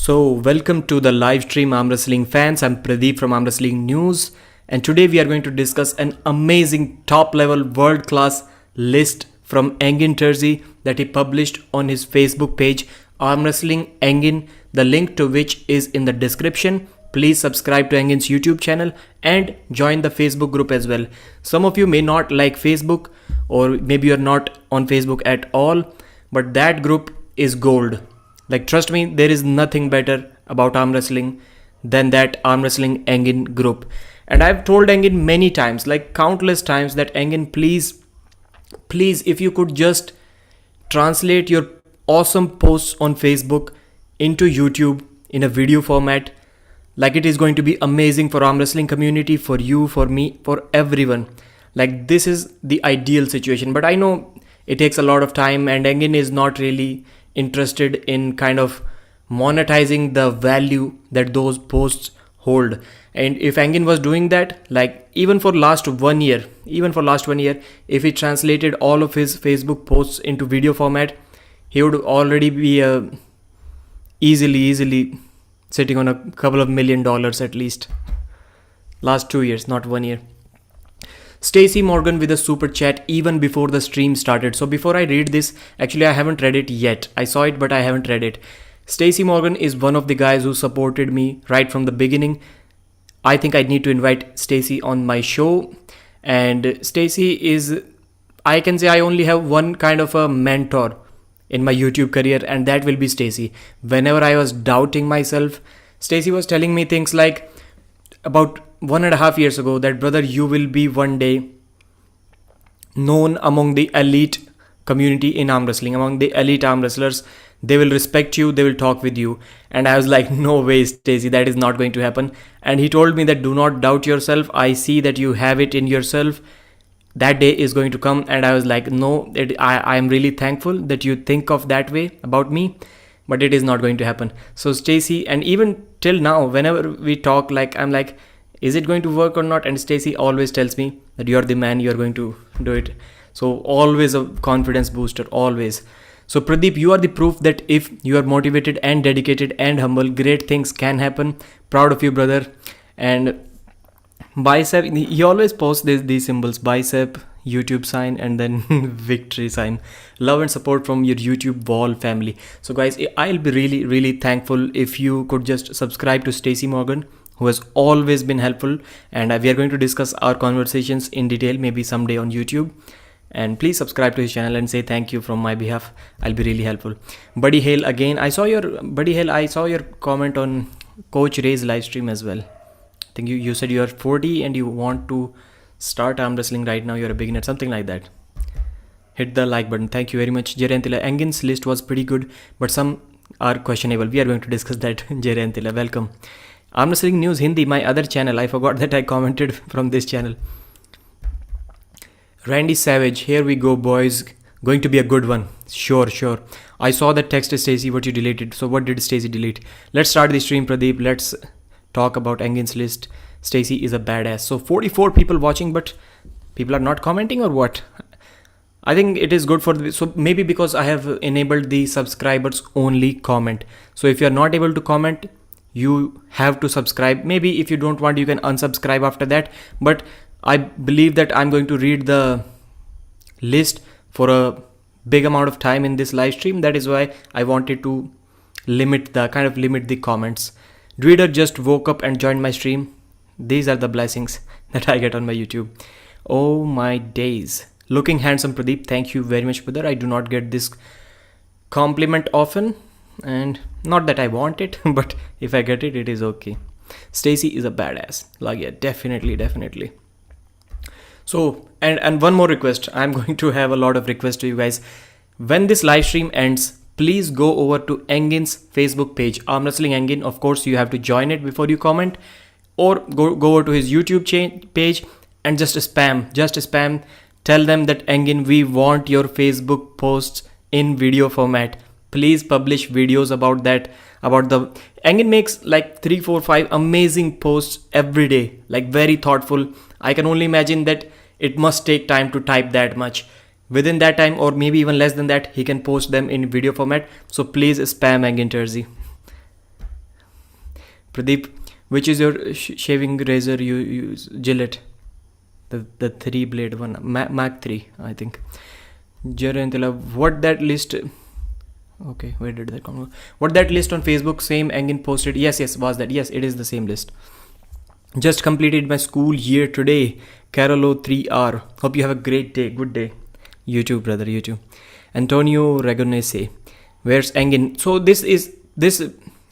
So, welcome to the live stream Arm Wrestling fans. I'm Pradeep from Arm Wrestling News, and today we are going to discuss an amazing top level world class list from Engin Terzi that he published on his Facebook page, Arm Wrestling Engin, the link to which is in the description. Please subscribe to Engin's YouTube channel and join the Facebook group as well. Some of you may not like Facebook, or maybe you're not on Facebook at all, but that group is gold. Like, trust me, there is nothing better about arm wrestling than that Arm Wrestling Engin group. And I've told Engin many times, like countless times, that Engin, please, if you could just translate your awesome posts on Facebook into YouTube in a video format, like it is going to be amazing for arm wrestling community, for you, for me, for everyone. Like, this is the ideal situation, but I know it takes a lot of time, and Engin is not really interested in kind of monetizing the value that those posts hold. And if Engin was doing that, like even for last 1 year, if he translated all of his Facebook posts into video format, he would already be easily sitting on a couple of $1 million at least. Last 2 years, not 1 year. Stacy Morgan with a super chat even before the stream started. So before I read this, actually I haven't read it yet. I saw it, but I haven't read it. Stacy Morgan is one of the guys who supported me right from the beginning. I think I need to invite Stacy on my show. And Stacy is, I can say I only have one kind of a mentor in my YouTube career, and that will be Stacy. Whenever I was doubting myself, Stacy was telling me things like, about 1.5 years ago, that brother, you will be one day known among the elite community in arm wrestling, among the elite arm wrestlers. They will respect you, they will talk with you. And I was like, no way, Stacy, that is not going to happen. And he told me that do not doubt yourself. I see that you have it in yourself. That day is going to come. And I was like, no, I am really thankful that you think of that way about me, but it is not going to happen. So Stacy, and even till now, whenever we talk, like I'm like, is it going to work or not? And Stacy always tells me that you're the man, you're going to do it. So always a confidence booster, always. So Pradeep, you are the proof that if you are motivated and dedicated and humble, great things can happen. Proud of you, brother. And bicep, he always posts these symbols: bicep, YouTube sign, and then victory sign. Love and support from your YouTube wall family. So guys, I'll be really thankful if you could just subscribe to Stacy Morgan, who has always been helpful. And we are going to discuss our conversations in detail maybe someday on YouTube. And please subscribe to his channel and say thank you from my behalf. I'll be really helpful. Buddy Hale, again, I saw your comment on Coach Ray's live stream as well. I think you said you are 40 and you want to start arm wrestling right now. You're a beginner, something like that. Hit the like button. Thank you very much. Jerentila, Engin's list was pretty good, but some are questionable. We are going to discuss that. Jerentila, welcome. Arm Wrestling News Hindi, my other channel. I forgot that I commented from this channel. Randy Savage, here we go, boys. Going to be a good one. Sure. I saw that text, Stacy, what you deleted. So what did Stacy delete? Let's start the stream, Pradeep. Let's talk about Engin's list. Stacy is a badass. So 44 people watching, but people are not commenting, or what? I think it is good for so maybe because I have enabled the subscribers only comment. So if you are not able to comment, you have to subscribe. Maybe if you don't want, you can unsubscribe after that. But I believe that I'm going to read the list for a big amount of time in this live stream. That is why I wanted to limit the comments. Reader just woke up and joined my stream. These are the blessings that I get on my YouTube. Oh my days. Looking handsome, Pradeep. Thank you very much, brother. I do not get this compliment often, and not that I want it, but if I get it, it is okay. Stacy is a badass. Like, yeah, definitely. So, and one more request. I'm going to have a lot of requests to you guys. When this live stream ends, please go over to Engin's Facebook page, Arm Wrestling Engin. Of course, you have to join it before you comment, or go over to his YouTube page and just spam. Tell them that Engin, we want your Facebook posts in video format. Please publish videos about that. Engin makes like 3, 4, 5 amazing posts every day, like very thoughtful. I can only imagine that it must take time to type that much. Within that time, or maybe even less than that, he can post them in video format. So please spam Engin Terzi. Pradeep, which is your shaving razor you use? Gillette. The 3-blade one. Mac 3, I think. Jarantila, what that list... Okay, where did that come from? What that list on Facebook, same Engin posted? Yes, was that? Yes, it is the same list. Just completed my school year today. Carolo 3R. Hope you have a great day. Good day. You too, brother. You too. Antonio Ragonese. Where's Engin? So this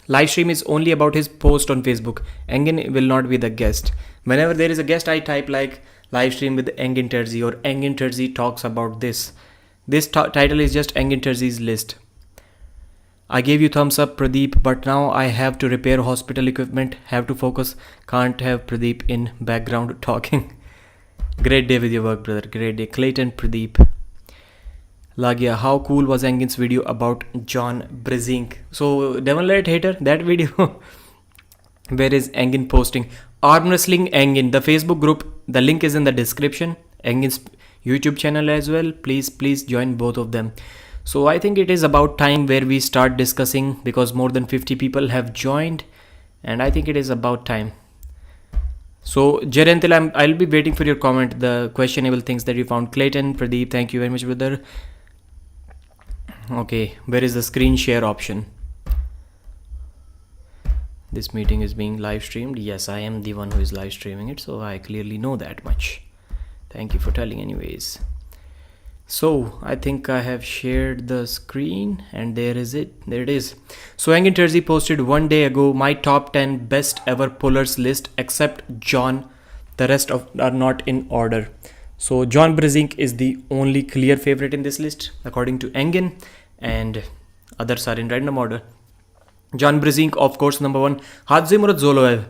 live stream is only about his post on Facebook. Engin will not be the guest. Whenever there is a guest, I type like live stream with Engin Terzi or Engin Terzi talks about this. This title is just Engin Terzi's list. I gave you thumbs up, Pradeep, but now I have to repair hospital equipment. Have to focus. Can't have Pradeep in background talking. Great day with your work, brother. Great day. Clayton Pradeep. Lagia, how cool was Engin's video about John Brezink? So, Devon Light Hater, that video. Where is Engin posting? Armwrestling Engin, the Facebook group. The link is in the description. Engin's YouTube channel as well. Please join both of them. So I think it is about time where we start discussing, because more than 50 people have joined and I think it is about time. So Jerentil, I'll be waiting for your comment, the questionable things that you found. Clayton, Pradeep, thank you very much, brother. Okay, where is the screen share option? This meeting is being live streamed. Yes, I am the one who is live streaming it, so I clearly know that much. Thank you for telling anyways. So I think I have shared the screen and there is it. There it is. So Engin Terzi posted one day ago my top 10 best ever pullers list except John. The rest are not in order. So John Brezink is the only clear favorite in this list according to Engin, and others are in random order. John Brezink, of course, number 1. Hadzimurad Zoloev.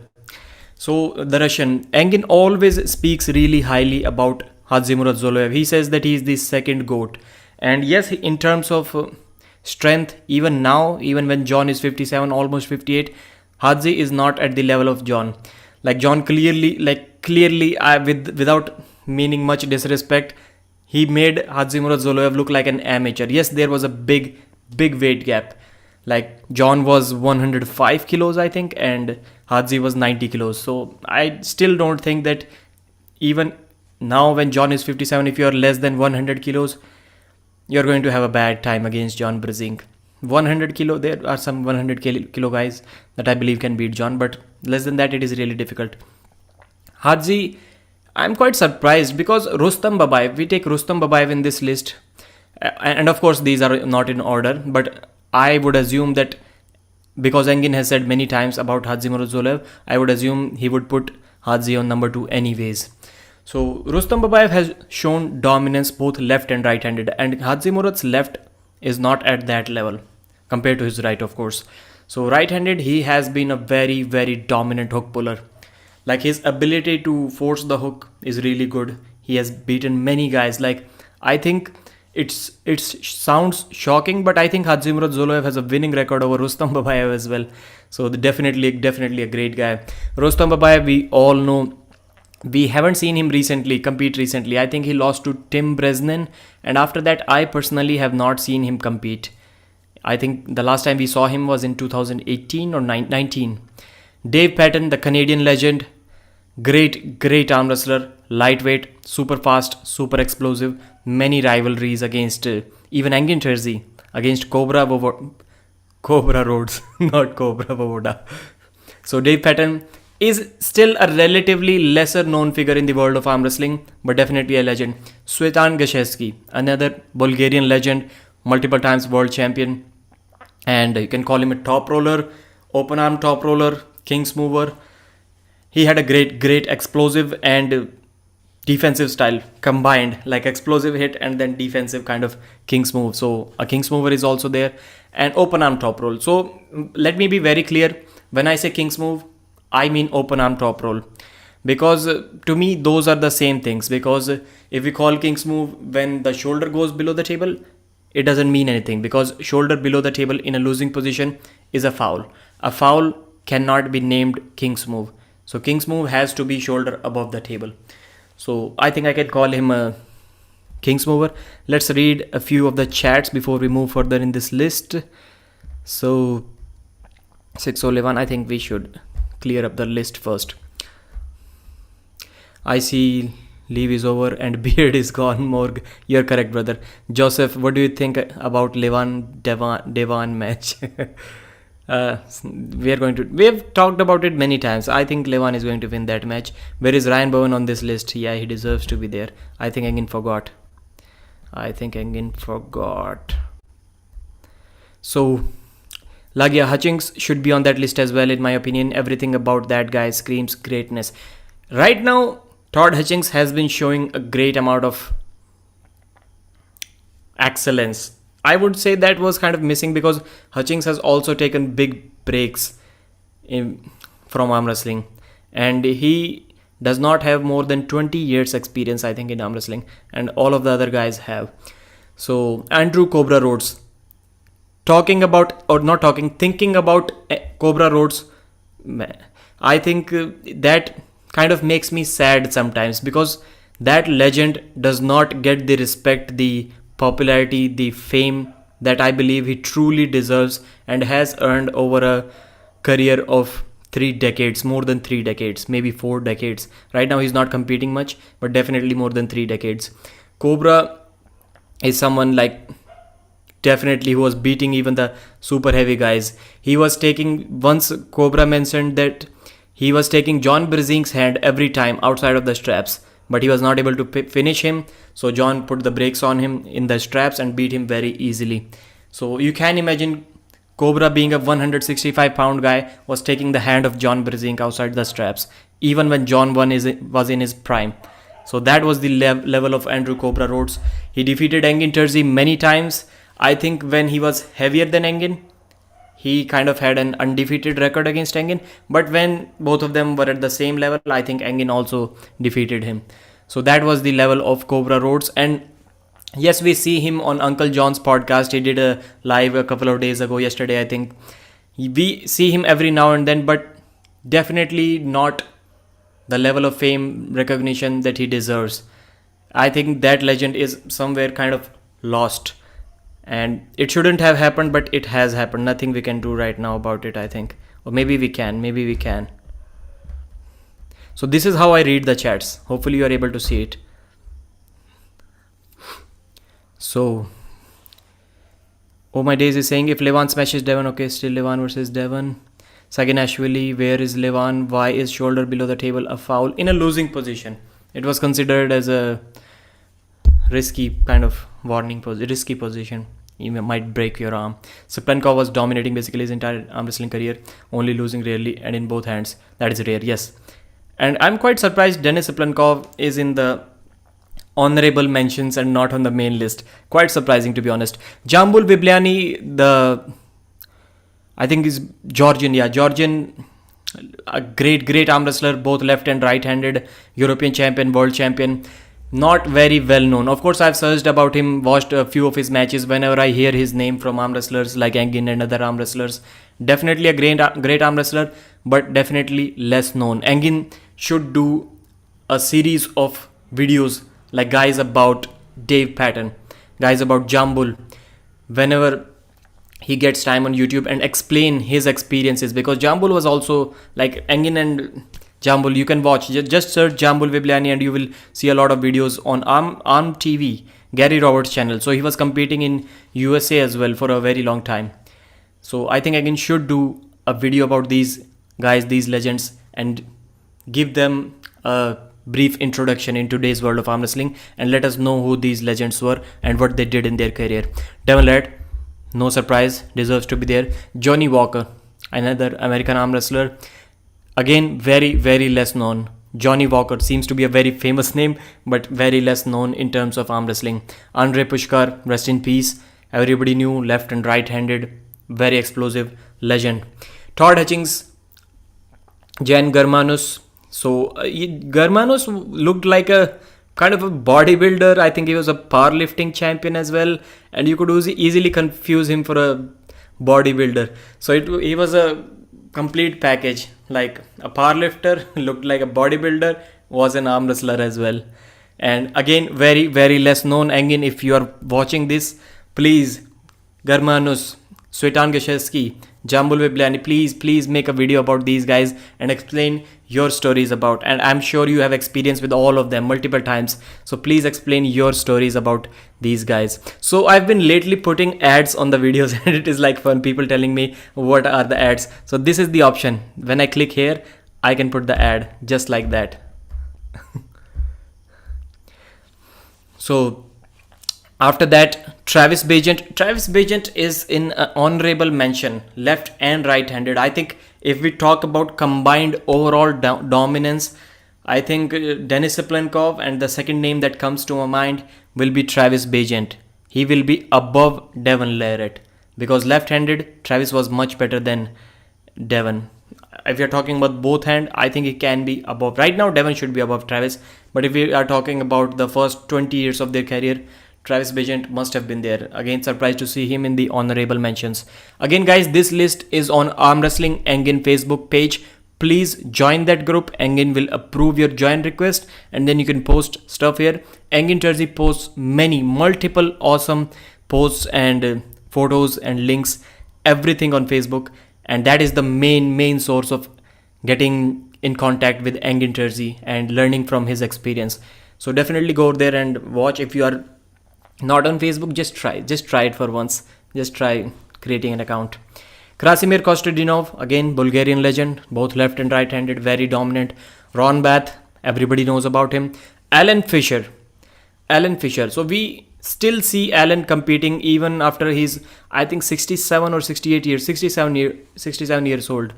So the Russian. Engin always speaks really highly about Hadzimurad Zoloev. He says that he is the second GOAT. And yes, in terms of strength, even now, even when John is 57, almost 58, Hadzi is not at the level of John. Like John clearly, without meaning much disrespect, he made Hadzimurad Zoloev look like an amateur. Yes, there was a big weight gap. Like John was 105 kilos, I think, and Hadzi was 90 kilos. So I still don't think that even now when John is 57, if you're less than 100 kilos, you're going to have a bad time against John Brezink. 100 kilo, there are some 100 kilo guys that I believe can beat John, but less than that, it is really difficult. Hadzi, I'm quite surprised because Rustam Babayev, we take Rustam Babayev in this list. And of course, these are not in order, but I would assume that because Engin has said many times about Hadzimurad Zoloev, I would assume he would put Hadzi on number 2 anyways. So Rustam Babayev has shown dominance both left and right-handed, and Hadzimurad's left is not at that level compared to his right, of course. So right-handed, he has been a very dominant hook puller. Like his ability to force the hook is really good. He has beaten many guys. Like I think it sounds shocking, but I think Hadzimurad Zoloev has a winning record over Rustam Babayev as well. So definitely a great guy. Rustam Babayev, we all know. We haven't seen him compete recently. I think he lost to Tim Bresnan, and after that I personally have not seen him compete. I think the last time we saw him was in 2018 or 19. Dave Patton, the Canadian legend, great arm wrestler, lightweight, super fast, super explosive, many rivalries against even Engin Terzi, against Cobra Rhodes, not Cobra Vovoda. So Dave Patton is still a relatively lesser known figure in the world of arm wrestling, but definitely a legend. Svetan Gashevsky, another Bulgarian legend, multiple times world champion, and you can call him a top roller, open arm top roller, king's mover. He had a great explosive and defensive style combined, like explosive hit and then defensive kind of king's move. So a king's mover is also there, and open arm top roll. So let me be very clear, when I say king's move, I mean open arm top roll, because to me those are the same things. Because if we call king's move when the shoulder goes below the table, it doesn't mean anything, because shoulder below the table in a losing position is a foul. A foul cannot be named king's move. So king's move has to be shoulder above the table. So I think I can call him a king's mover. Let's read a few of the chats before we move further in this list. So 601, I think we should clear up the list first. I see leave is over and beard is gone. Morg, you're correct, brother. Joseph, what do you think about Levan match? We have talked about it many times. I think Levan is going to win that match. Where is Ryan Bowen on this list? Yeah, he deserves to be there. I think Engin forgot. So Lagia Hutchings should be on that list as well, in my opinion. Everything about that guy screams greatness. Right now, Todd Hutchings has been showing a great amount of excellence. I would say that was kind of missing because Hutchings has also taken big breaks from arm wrestling, and he does not have more than 20 years experience, I think, in arm wrestling, and all of the other guys have. So Andrew Cobra Rhodes, thinking about Cobra Rhodes, I think that kind of makes me sad sometimes, because that legend does not get the respect, the popularity, the fame that I believe he truly deserves and has earned over a career of 3 decades, more than 3 decades, maybe 4 decades. Right now he's not competing much, but definitely more than 3 decades. Cobra is someone like definitely who was beating even the super heavy guys. He was taking, once Cobra mentioned that he was taking John Brzezink's hand every time outside of the straps, but he was not able to finish him. So John put the brakes on him in the straps and beat him very easily. So you can imagine Cobra, being a 165-pound guy, was taking the hand of John Brezink outside the straps, even when John was in his prime. So that was the level of Andrew Cobra Rhodes. He defeated Engin Terzi many times. I think when he was heavier than Engin, he kind of had an undefeated record against Engin. But when both of them were at the same level, I think Engin also defeated him. So that was the level of Cobra Rhodes. And yes, we see him on Uncle John's podcast. He did a live a couple of days ago, yesterday I think. We see him every now and then, but definitely not the level of fame, recognition that he deserves. I think that legend is somewhere kind of lost. And it shouldn't have happened, but it has happened. Nothing we can do right now about it, I think. Or maybe we can. So this is how I read the chats. Hopefully you are able to see it. So, Oh My Days is saying, if Levan smashes Devon, okay, still Levan versus Devon. Sagan Ashwili, where is Levan? Why is shoulder below the table a foul? In a losing position. It was considered as a risky kind of risky position. You might break your arm. Siplenkov was dominating basically his entire arm wrestling career, only losing rarely and in both hands. That is rare, yes. And I'm quite surprised Denis Siplenkov is in the honorable mentions and not on the main list. Quite surprising, to be honest. Jambul Bibliani, I think is Georgian. Yeah, Georgian, a great arm wrestler, both left and right-handed, European champion, world champion. Not very well known. Of course, I've searched about him, watched a few of his matches. Whenever I hear his name from arm wrestlers like Engin and other arm wrestlers, definitely a great arm wrestler, but definitely less known. Engin should do a series of videos like guys about Dave Patton, guys about Jambul, whenever he gets time on YouTube, and explain his experiences, because Jambul was also like Engin and Jambul. You can watch, just search Jambul Vibliani and you will see a lot of videos on Arm TV, Gary Roberts channel. So he was competing in USA as well for a very long time. So I think Engin should do a video about these guys, these legends, and give them a brief introduction in today's world of arm wrestling, and let us know who these legends were and what they did in their career. Devon Ladd, no surprise, deserves to be there. Johnny Walker, another American arm wrestler, again very less known. Johnny Walker seems to be a very famous name, but very less known in terms of arm wrestling. Andre Pushkar, rest in peace. Everybody knew, left and right-handed, very explosive legend. Todd Hutchings, Jan Germanus. So Germanus looked like a kind of a bodybuilder. I think he was a powerlifting champion as well, and you could easily confuse him for a bodybuilder. So he was a complete package, like a powerlifter, looked like a bodybuilder, was an arm wrestler as well. And again, very less known. Engin, if you are watching this, please, Germanus, Svetan Gashevsky, Jambul Vibliani, please make a video about these guys and explain your stories about, and I'm sure you have experience with all of them multiple times, so please explain your stories about these guys. So I've been lately putting ads on the videos and it is like fun, people telling me what are the ads. So this is the option. When I click here, I can put the ad just like that. So after that, Travis Bagent is in an honorable mention, left and right-handed. I think if we talk about combined overall dominance, I think Denis Saplenkov, and the second name that comes to my mind will be Travis Bagent. He will be above Devon Larratt, because left-handed, Travis was much better than Devon. If you're talking about both hand, I think he can be above. Right now, Devon should be above Travis. But if we are talking about the first 20 years of their career, Travis Bagent must have been there. Again, surprised to see him in the honorable mentions. Again, guys, this list is on Arm Wrestling Engin Facebook page. Please join that group. Engin will approve your join request and then you can post stuff here. Engin Terzi posts multiple awesome posts and photos and links, everything on Facebook. And that is the main source of getting in contact with Engin Terzi and learning from his experience. So definitely go there and watch. If you are not on Facebook, just try it for once. Just try creating an account. Krasimir Kostadinov, again Bulgarian legend, both left and right-handed, very dominant. Ron Bath, everybody knows about him. Alan Fisher. So we still see Alan competing even after he's, I think, 67 or 68 years, 67 years old.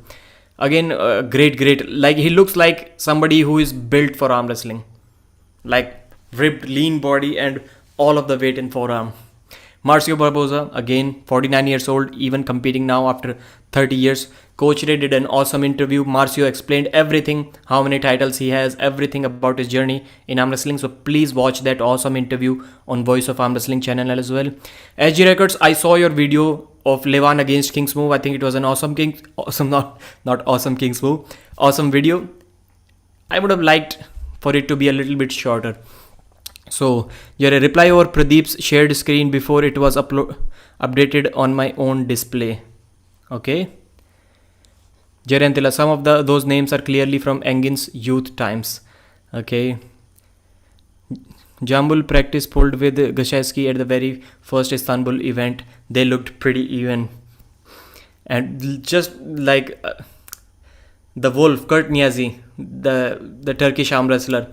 Again, great. Like, he looks like somebody who is built for arm wrestling, like ripped, lean body and all of the weight in forearm. Marcio Barbosa, again 49 years old, even competing now after 30 years. Coach Ray did an awesome interview. Marcio explained everything, how many titles he has, everything about his journey in arm wrestling. So please watch that awesome interview on Voice of Arm Wrestling channel as well. SG Records, I saw your video of Levan against King's Move. I think it was an awesome video. I would have liked for it to be a little bit shorter. So your reply over Pradeep's shared screen before it was updated on my own display. Okay. Jerentila, some of those names are clearly from Engin's youth times. Okay. Jambul practice pulled with Gashevsky at the very first Istanbul event. They looked pretty even. And just like the Wolf, Kurt Niazi, the Turkish arm wrestler.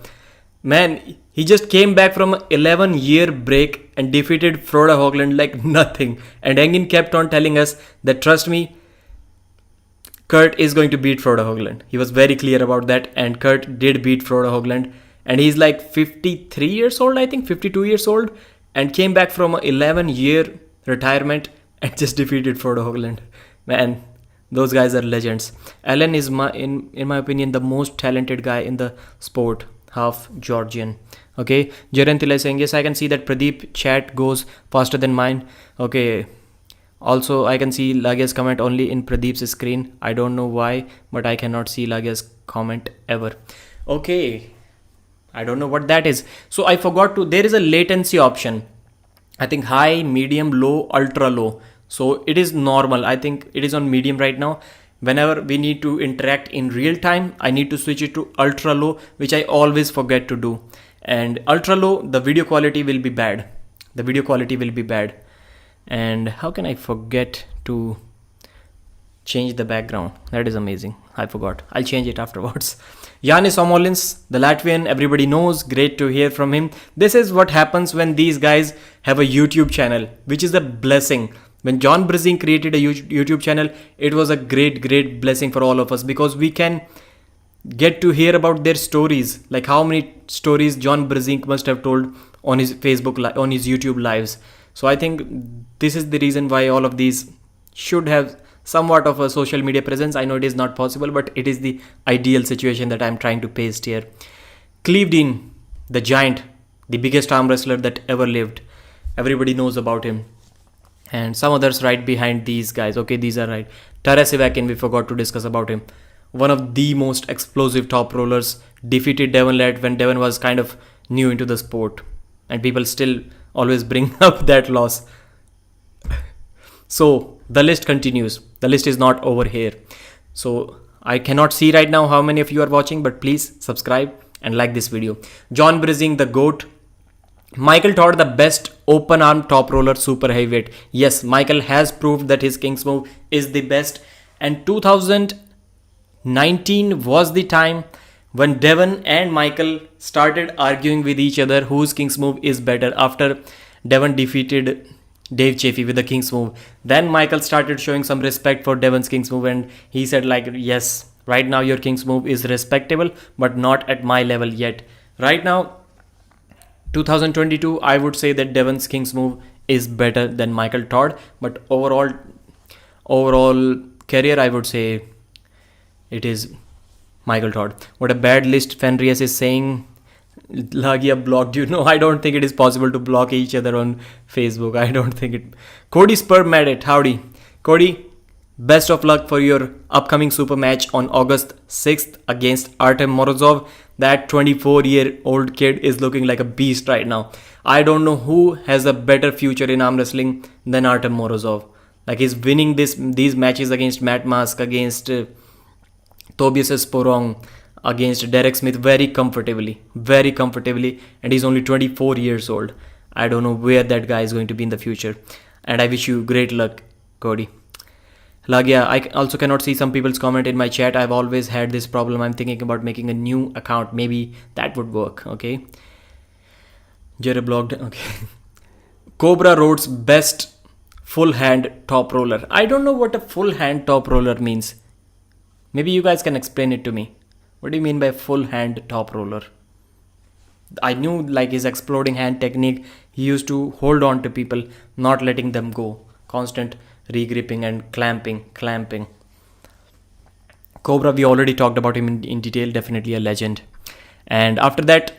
Man, he just came back from an 11-year break and defeated Frode Haugland like nothing. And Engin kept on telling us that, trust me, Kurt is going to beat Frode Haugland. He was very clear about that, and Kurt did beat Frode Haugland. And he's like 53 years old, I think, 52 years old, and came back from an 11-year retirement and just defeated Frode Haugland. Man, those guys are legends. Alan is, in my opinion, the most talented guy in the sport. Half Georgian. Okay, Jerentila saying, yes, I can see that Pradeep chat goes faster than mine. Okay, also I can see Lagia's comment only in Pradeep's screen. I don't know why, but I cannot see Lagia's comment ever. Okay, I don't know what that is. So I forgot to, there is a latency option. I think high, medium, low, ultra low. So it is normal. I think it is on medium right now. Whenever we need to interact in real time, I need to switch it to ultra low, which I always forget to do. And ultra low, the video quality will be bad. And how can I forget to change the background? That is amazing. I forgot. I'll change it afterwards. Yanis Omolins, the Latvian, everybody knows. Great to hear from him. This is what happens when these guys have a YouTube channel, which is a blessing. When John Brzezink created a YouTube channel, it was a great blessing for all of us, because we can get to hear about their stories, like how many stories John Brzezink must have told on his Facebook, on his YouTube lives. So I think this is the reason why all of these should have somewhat of a social media presence. I know it is not possible, but it is the ideal situation that I'm trying to paste here. Cleve Dean, the giant, the biggest arm wrestler that ever lived. Everybody knows about him. And some others right behind these guys. Okay, these are right. Taras Ivakin, we forgot to discuss about him. One of the most explosive top rollers. Defeated Devon Larratt when Devon was kind of new into the sport. And people still always bring up that loss. So, The list continues. The list is not over here. So I cannot see right now how many of you are watching, but please subscribe and like this video. John Brising, the GOAT. Michael Todd, the best open arm top roller super heavyweight. Yes, Michael has proved that his King's move is the best. And 2019 was the time when Devon and Michael started arguing with each other whose King's move is better after Devon defeated Dave Chaffee with the King's move. Then Michael started showing some respect for Devon's King's move, and he said like, yes, right now your King's move is respectable, but not at my level yet. Right now, 2022, I would say that Devon's King's move is better than Michael Todd, but overall career, I would say it is Michael Todd. What a bad list Fenrias is saying. Lagia blocked you. No, I don't think it is possible to block each other on Facebook. I don't think it. Cody Spur made it. Howdy. Cody, best of luck for your upcoming super match on August 6th against Artem Morozov. That 24-year-old kid is looking like a beast right now. I don't know who has a better future in arm wrestling than Artem Morozov. Like, he's winning these matches against Matt Mask, against Tobias Sporong, against Derek Smith very comfortably, and he's only 24 years old. I don't know where that guy is going to be in the future, and I wish you great luck, Cody. Lagia, I also cannot see some people's comment in my chat. I've always had this problem. I'm thinking about making a new account. Maybe that would work. Okay. Jerry blocked. Okay. Cobra Rhodes, best full hand top roller. I don't know what a full hand top roller means. Maybe you guys can explain it to me. What do you mean by full hand top roller? I knew like his exploding hand technique. He used to hold on to people, not letting them go. Constant regripping and clamping. Cobra, we already talked about him in detail. Definitely a legend. And after that,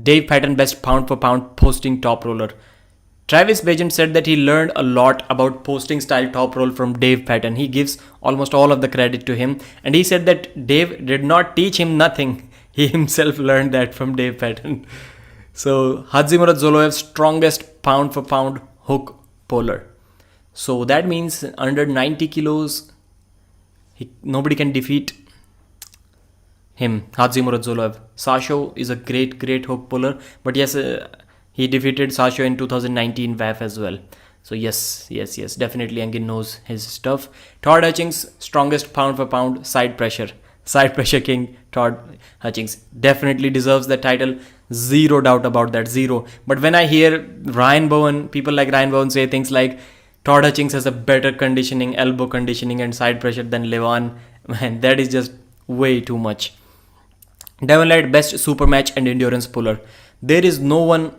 Dave Patton, best pound for pound posting top roller. Travis Bagent said that he learned a lot about posting style top roll from Dave Patton. He gives almost all of the credit to him. And he said that Dave did not teach him nothing. He himself learned that from Dave Patton. So Hadzimurat Zoloev's strongest pound for pound hook puller. So that means under 90 kilos, nobody can defeat him, Hadzimurat Zoloev. Sasho is a great hook puller. But yes, he defeated Sasho in 2019 WAF as well. So yes, definitely Engin knows his stuff. Todd Hutchings, strongest pound for pound side pressure king. Todd Hutchings definitely deserves the title. Zero doubt about that, zero. But when I hear people like Ryan Bowen say things like Todd Hutchings has a better conditioning, elbow conditioning and side pressure than Levan, man, that is just way too much. Devon Light, best super match and endurance puller. There is no one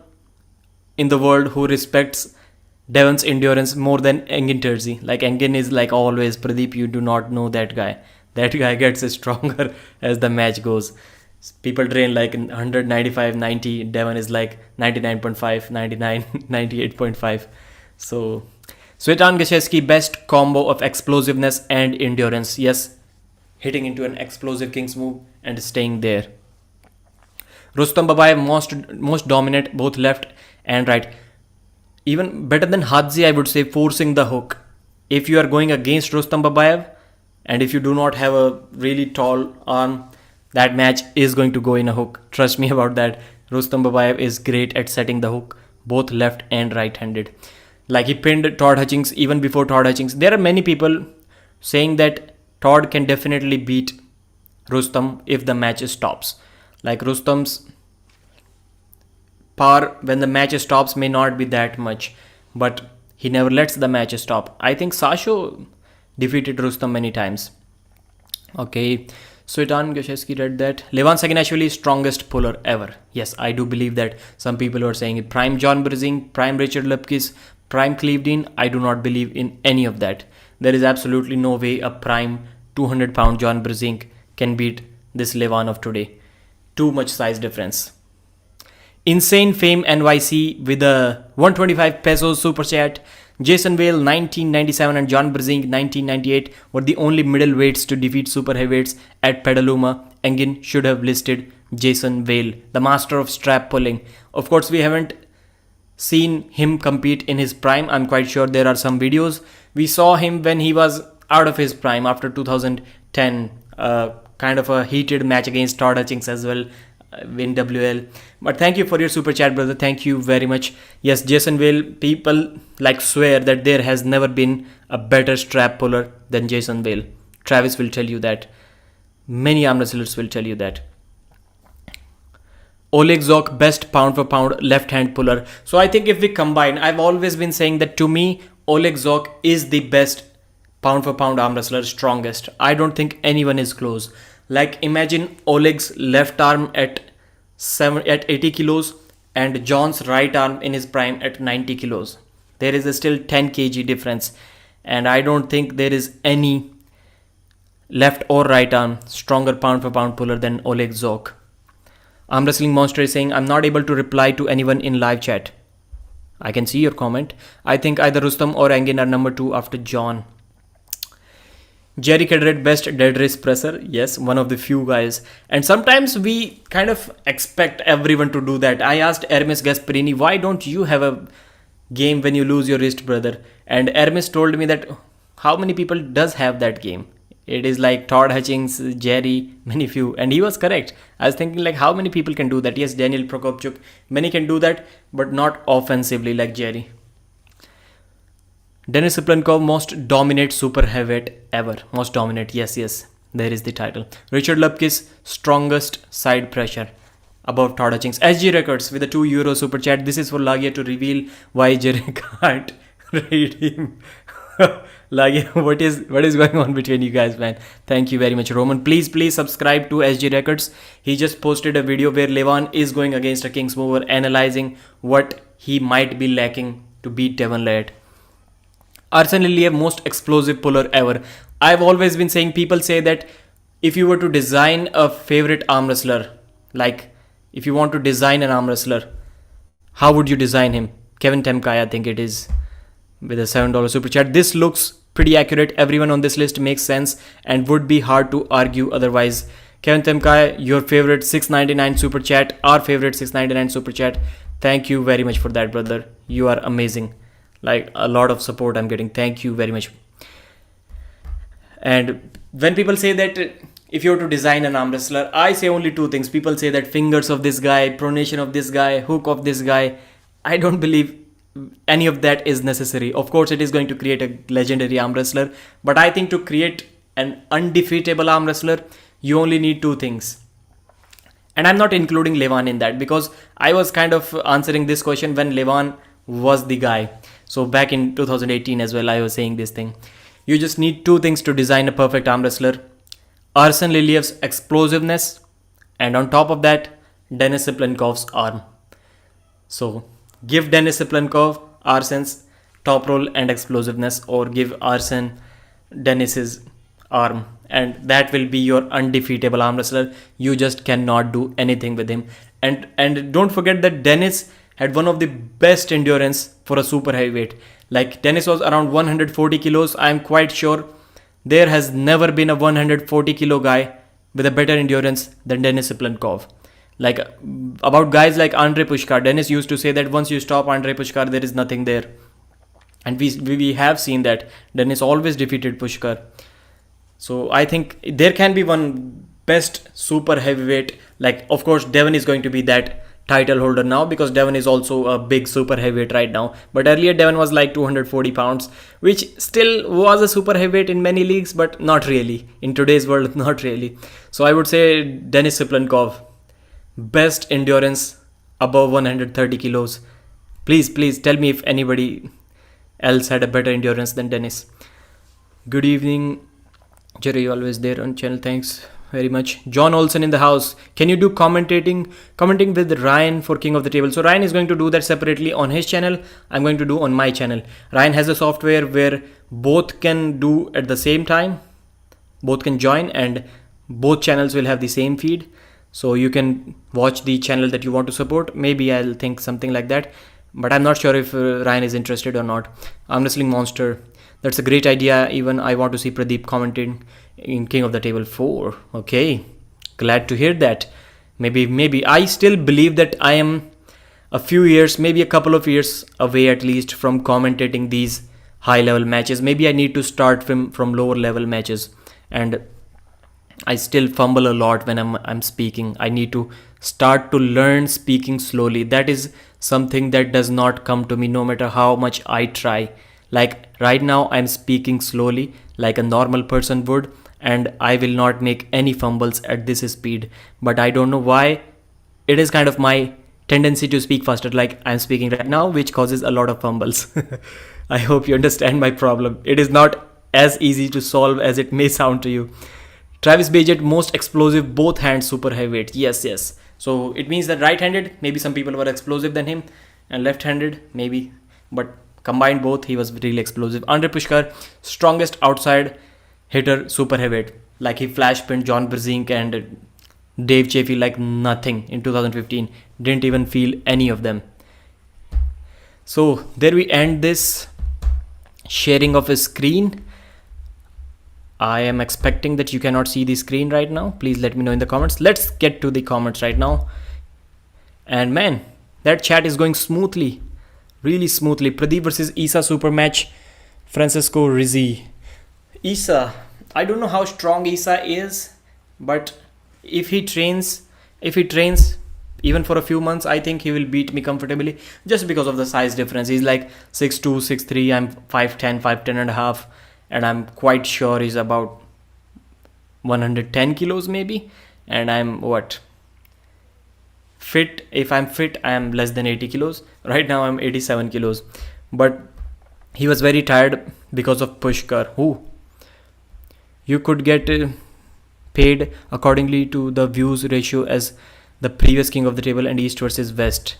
in the world who respects Devon's endurance more than Engin Terzi. Like, Engin is like always, Pradeep, you do not know that guy. That guy gets stronger as the match goes. People train like 195, 90. Devon is like 99.5, 99, 98.5. So, Svetlana Gashevsky, best combo of explosiveness and endurance. Yes, hitting into an explosive King's move and staying there. Rustam Babayev, most dominant, both left and right. Even better than Hadzi, I would say, forcing the hook. If you are going against Rustam Babayev, and if you do not have a really tall arm, that match is going to go in a hook. Trust me about that. Rustam Babayev is great at setting the hook, both left and right-handed. Like, he pinned Todd Hutchings even before Todd Hutchings. There are many people saying that Todd can definitely beat Rustam if the match stops. Like, Rustam's power when the match stops may not be that much, but he never lets the match stop. I think Sasho defeated Rustam many times. Okay, Svetlana Gashevsky read that. Levan Saginashvili, strongest puller ever. Yes, I do believe that. Some people are saying it. Prime John Brising, prime Richard Lupkis, prime Clevedine. I do not believe in any of that. There is absolutely no way a prime 200-pound John Brising can beat this Levan of today. Too much size difference. Insane Fame NYC with a 125 pesos super chat. Jason Vale 1997 and John Brising 1998 were the only middleweights to defeat super heavyweights at Petaluma. Engin should have listed Jason Vale, the master of strap pulling. Of course, we haven't seen him compete in his prime. I'm quite sure there are some videos. We saw him when he was out of his prime after 2010, kind of a heated match against Todd Hutchings as well in WL. But thank you for your super chat, brother. Thank you very much. Yes, Jason Vale, people like swear that there has never been a better strap puller than Jason Vale. Travis will tell you that. Many arm wrestlers will tell you that. Oleg Zok, best pound for pound left hand puller. So I think if we combine, I've always been saying that to me, Oleg Zok is the best pound for pound arm wrestler, strongest. I don't think anyone is close. Like imagine Oleg's left arm at 80 kilos and John's right arm in his prime at 90 kilos. There is a still 10 kg difference, and I don't think there is any left or right arm stronger pound for pound puller than Oleg Zok. Arm Wrestling Monster is saying, I'm not able to reply to anyone in live chat. I can see your comment. I think either Rustam or Engin are number 2 after John. Jerry Kedred, best dead race presser. Yes, one of the few guys. And sometimes we kind of expect everyone to do that. I asked Hermes Gasparini, why don't you have a game when you lose your wrist, brother? And Hermes told me that how many people does have that game? It is like Todd Hutchings, Jerry, many few. And he was correct. I was thinking like how many people can do that? Yes, Daniel Prokopchuk, many can do that, but not offensively like Jerry. Denis Siplenkov, most dominant super heavyweight ever. Most dominant, yes, there is the title. Richard Lupkis, strongest side pressure above Todd Hutchings. SG Records with a €2 super chat. This is for Lagia to reveal why Jerry can't read him. Lagia, what is going on between you guys, man? Thank you very much, Roman. Please subscribe to SG Records. He just posted a video where Levan is going against a King's Mover, analyzing what he might be lacking to beat Devon Laird. Arsene Liliev, most explosive puller ever. I've always been saying, people say that if you were to design a favorite arm wrestler, like if you want to design an arm wrestler, how would you design him? Kevin Temkai, I think it is, with a $7 super chat. This looks pretty accurate. Everyone on this list makes sense and would be hard to argue otherwise. Kevin Temkai, your favorite $6.99 super chat, our favorite $6.99 super chat. Thank you very much for that, brother. You are amazing. Like a lot of support I'm getting. Thank you very much. And when people say that if you were to design an arm wrestler, I say only two things. People say that fingers of this guy, pronation of this guy, hook of this guy. I don't believe any of that is necessary. Of course, it is going to create a legendary arm wrestler, but I think to create an undefeatable arm wrestler, you only need two things. And I'm not including Levan in that, because I was kind of answering this question when Levan was the guy. So back in 2018 as well, I was saying this thing. You just need two things to design a perfect arm wrestler. Arsene Liliev's explosiveness, and on top of that, Denis Siplenkov's arm. So give Denis Siplenkov Arsene's top roll and explosiveness, or give Arsene Denis's arm, and that will be your undefeatable arm wrestler. You just cannot do anything with him. And don't forget that Denis had one of the best endurance for a super heavyweight. Like Denis was around 140 kilos. I'm quite sure there has never been a 140 kilo guy with a better endurance than Denis Siplenkov. Like about guys like Andrei Pushkar, Denis used to say that once you stop Andrei Pushkar, there is nothing there. And we have seen that Denis always defeated Pushkar. So I think there can be one best super heavyweight. Like of course Devon is going to be that title holder now, because Devon is also a big super heavyweight right now. But earlier Devon was like 240 pounds, which still was a super heavyweight in many leagues, but not really. In today's world, not really. So I would say Denis Siplenkov, best endurance above 130 kilos. Please tell me if anybody else had a better endurance than Denis. Good evening, Jerry, you always there on channel. Thanks very much. John Olsen in the house. Can you do commenting with Ryan for King of the Table? So Ryan is going to do that separately on his channel. I'm going to do on my channel. Ryan has a software where both can do at the same time. Both can join and both channels will have the same feed. So you can watch the channel that you want to support. Maybe I'll think something like that. But I'm not sure if Ryan is interested or not. Arm Wrestling Monster. That's a great idea. Even I want to see Pradeep commenting in King of the Table 4. Okay. Glad to hear that. Maybe. I still believe that I am a few years, maybe a couple of years away at least from commentating these high level matches. Maybe I need to start from lower level matches, and I still fumble a lot when I'm speaking. I need to start to learn speaking slowly. That is something that does not come to me no matter how much I try. Like right now I'm speaking slowly like a normal person would, and I will not make any fumbles at this speed. But I don't know why. It is kind of my tendency to speak faster like I'm speaking right now, which causes a lot of fumbles. I hope you understand my problem. It is not as easy to solve as it may sound to you. Travis Bagent, most explosive, both hands super heavyweight. Yes, yes. So it means that right-handed, maybe some people were explosive than him, and left-handed, maybe. But combined both, he was really explosive. Andre Pushkar, strongest outside hitter, super heavyweight. Like he flash pinned John Brzezinski and Dave Chaffee like nothing in 2015. Didn't even feel any of them. So there we end this sharing of a screen. I am expecting that you cannot see the screen right now. Please let me know in the comments. Let's get to the comments right now. And man, that chat is going smoothly. Really smoothly. Pradeep versus Isa super match. Francisco Rizzi. Isa. I don't know how strong Isa is. But if he trains even for a few months, I think he will beat me comfortably. Just because of the size difference. He's like 6'2", 6'3". I'm 5'10", 5'10 and a half. And I'm quite sure he's about 110 kilos maybe. And I'm fit. If I'm fit, I am less than 80 kilos. Right now I'm 87 kilos. But he was very tired because of Pushkar. Who? You could get paid accordingly to the views ratio as the previous king of the table and East versus West.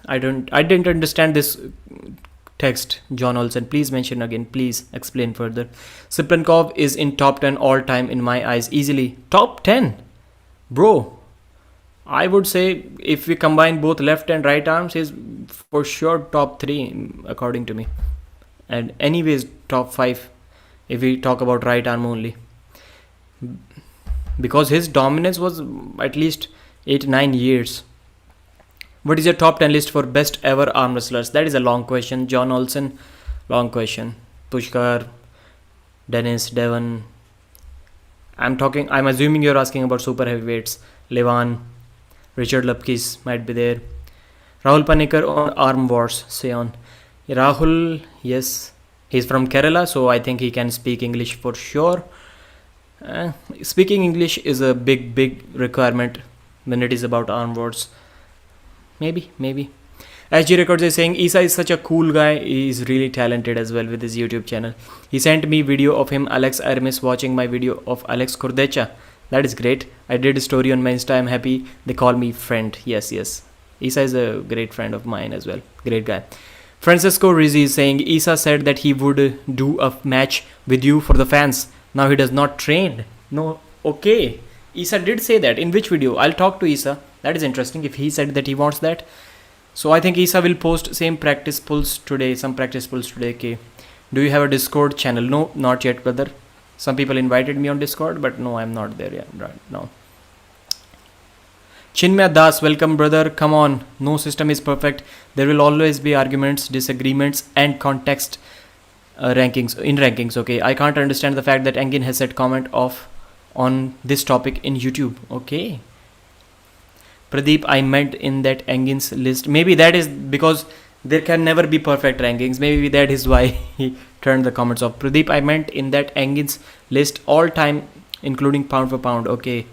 I didn't understand this text. John Olsen, please mention again. Please explain further. Siplankov is in top 10 all time in my eyes. Easily. Top 10? Bro, I would say if we combine both left and right arms, he's for sure top 3 according to me. And anyways, top 5 if we talk about right arm only. Because his dominance was at least 8-9 years. What is your top 10 list for best ever arm wrestlers? That is a long question. John Olsen, long question. Pushkar, Dennis, Devon. I'm assuming you're asking about super heavyweights. Levan, Richard Lupkis might be there. Rahul Panikar on Arm Wars, say on. Rahul, yes. He's from Kerala, so I think he can speak English for sure. Speaking English is a big requirement when it is about Arm Wars. Maybe. SG Records is saying Isa is such a cool guy. He is really talented as well with his YouTube channel. He sent me video of him, Alex Armis, watching my video of Alex Kurdecha. That is great. I did a story on my Insta. I'm happy they call me friend. Yes. Isa is a great friend of mine as well. Great guy. Francisco Rizzi is saying Isa said that he would do a match with you for the fans. Now he does not train. No. Okay. Isa did say that. In which video? I'll talk to Isa. That is interesting if he said that he wants that. So I think Isa will post some practice pulls today. Okay. Do you have a Discord channel? No, not yet, brother. Some people invited me on Discord, but no, I'm not there yet right now. Chinmaya Das, welcome brother. Come on. No system is perfect. There will always be arguments, disagreements and context rankings. Okay. I can't understand the fact that Engin has set comment off on this topic in YouTube. Okay. Pradeep, I meant in that Engin's list. Maybe that is because there can never be perfect rankings. Maybe that is why he turned the comments off. Pradeep, I meant in that Engin's list all time, including pound for pound. Okay.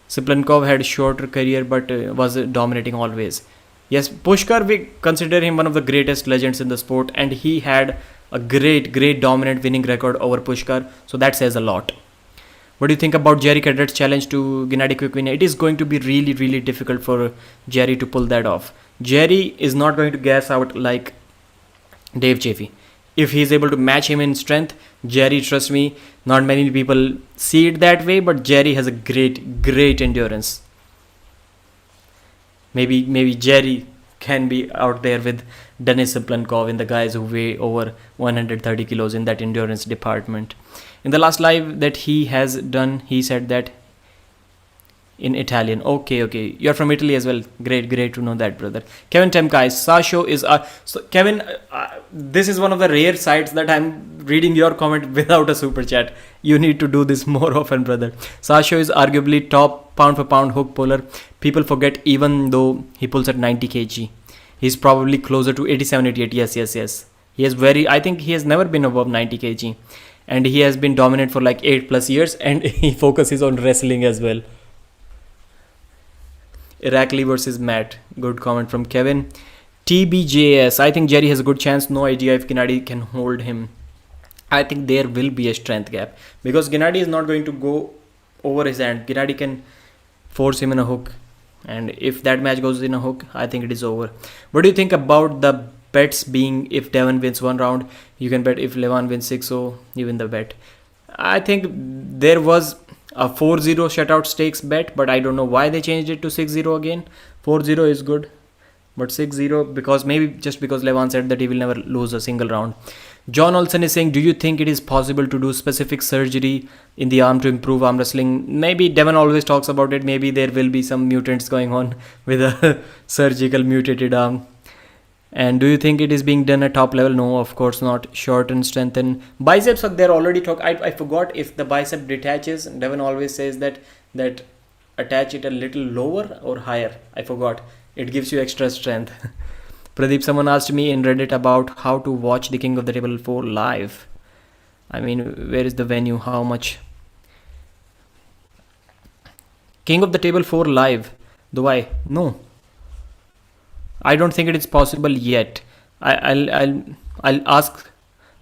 Siplankov had shorter career but was dominating always. Yes, Pushkar, we consider him one of the greatest legends in the sport, and he had a great dominant winning record over Pushkar. So that says a lot. What do you think about Jerry Cadret's challenge to Gennady Kukhvina? It is going to be really difficult for Jerry to pull that off. Jerry is not going to gas out like Dave Chaffee. If he is able to match him in strength, Jerry, trust me, not many people see it that way, but Jerry has a great endurance. Maybe Jerry can be out there with Denis Siplankov and the guys who weigh over 130 kilos in that endurance department. In the last live that he has done, he said that in Italian. Okay. You're from Italy as well. Great to know that, brother. Kevin Temkai, Sasho is so Kevin. This is one of the rare sites that I'm reading your comment without a super chat. You need to do this more often, brother. Sasho is arguably top pound for pound hook puller. People forget, even though he pulls at 90 kg, he's probably closer to 87, 88. Yes. He is I think he has never been above 90 kg, and he has been dominant for like 8+ years, and he focuses on wrestling as well. Irakli versus Matt. Good comment from Kevin. TBJS. I think Jerry has a good chance. No idea if Gennady can hold him. I think there will be a strength gap because Gennady is not going to go over his hand. Gennady can force him in a hook, and if that match goes in a hook, I think it is over. What do you think about the bets being if Devon wins 1 round, you can bet if Levan wins 6-0, you win the bet? I think there was a 4-0 shutout stakes bet, but I don't know why they changed it to 6-0 again. 4-0 is good, but 6-0 because Levan said that he will never lose a single round. John Olsen is saying, do you think it is possible to do specific surgery in the arm to improve arm wrestling? Maybe. Devon always talks about it. Maybe there will be some mutants going on with a surgical mutated arm. And do you think it is being done at top level? No, of course not. Shorten, strengthen. Biceps, they're already talking. I forgot if the bicep detaches. Devon always says that attach it a little lower or higher. I forgot. It gives you extra strength. Pradeep, someone asked me in Reddit about how to watch the King of the Table 4 live. I mean, where is the venue? How much? King of the Table 4 live. Do I? No. I don't think it is possible yet. I'll ask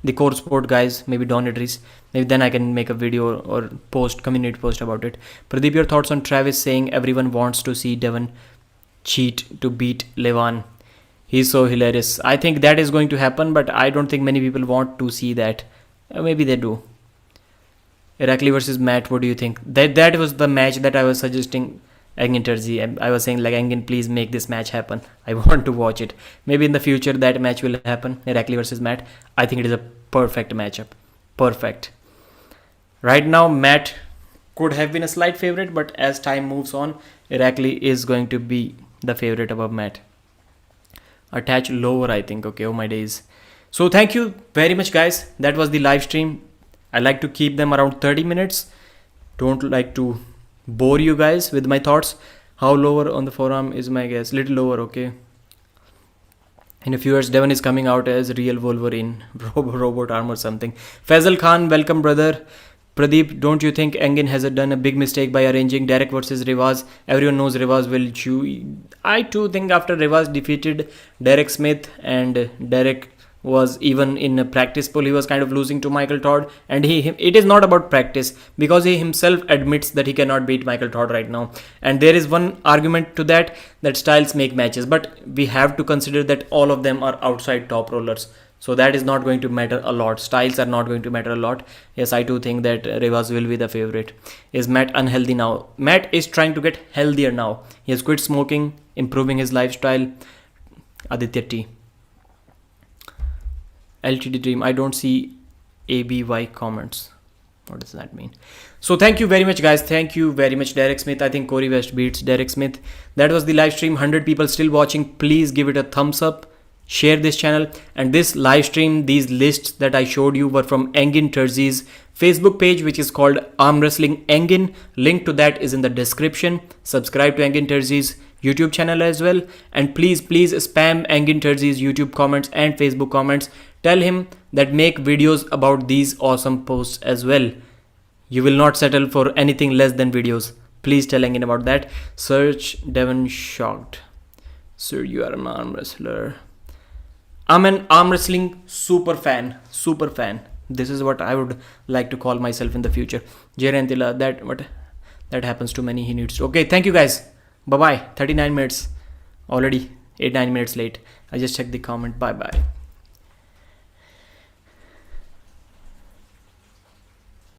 the core sport guys, maybe Don Idris. Maybe then I can make a video or community post about it. Pradeep, your thoughts on Travis saying everyone wants to see Devon cheat to beat Levan. He's so hilarious. I think that is going to happen, but I don't think many people want to see that. Maybe they do. Irakli versus Matt, what do you think? That was the match that I was suggesting. Engin Terzi. I was saying like, Engin, please make this match happen. I want to watch it. Maybe in the future that match will happen. Irakli versus Matt. I think it is a perfect matchup. Perfect. Right now, Matt could have been a slight favorite, but as time moves on, Irakli is going to be the favorite above Matt. Attach lower, I think. Okay, oh my days. So thank you very much, guys. That was the live stream. I like to keep them around 30 minutes. Don't like to bore you guys with my thoughts. How lower on the forearm is my guess? Little lower, okay. In a few years, Devon is coming out as real Wolverine, robot arm or something. Faisal Khan, welcome, brother. Pradeep, don't you think Engin has done a big mistake by arranging Derek versus Rivas? Everyone knows Rivas will chew. I too think after Rivas defeated Derek Smith, and Derek was even in a practice pool, he was kind of losing to Michael Todd, and it is not about practice because he himself admits that he cannot beat Michael Todd right now. And there is one argument to that styles make matches, but we have to consider that all of them are outside top rollers. So that is not going to matter a lot. Styles are not going to matter a lot. Yes, I do think that Rivas will be the favorite. Is Matt unhealthy now? Matt is trying to get healthier now. He has quit smoking, improving his lifestyle. Aditya T. LTD Dream. I don't see ABY comments. What does that mean? So thank you very much, guys. Thank you very much, Derek Smith. I think Corey West beats Derek Smith. That was the live stream. 100 people still watching. Please give it a thumbs up. Share this channel, and this live stream, these lists that I showed you were from Engin Terzi's Facebook page, which is called Armwrestling Engin. Link to that is in the description. Subscribe to Engin Terzi's YouTube channel as well, and please spam Engin Terzi's YouTube comments and Facebook comments. Tell him that make videos about these awesome posts as well. You will not settle for anything less than videos. Please tell Engin about that. Search Devon Shocked. Sir, you are an arm wrestler. I'm an arm wrestling super fan. This is what I would like to call myself in the future. Jerantila, that happens to many. He needs to. Okay, thank you guys. Bye bye. 39 minutes already. 8-9 minutes late. I just checked the comment. Bye bye.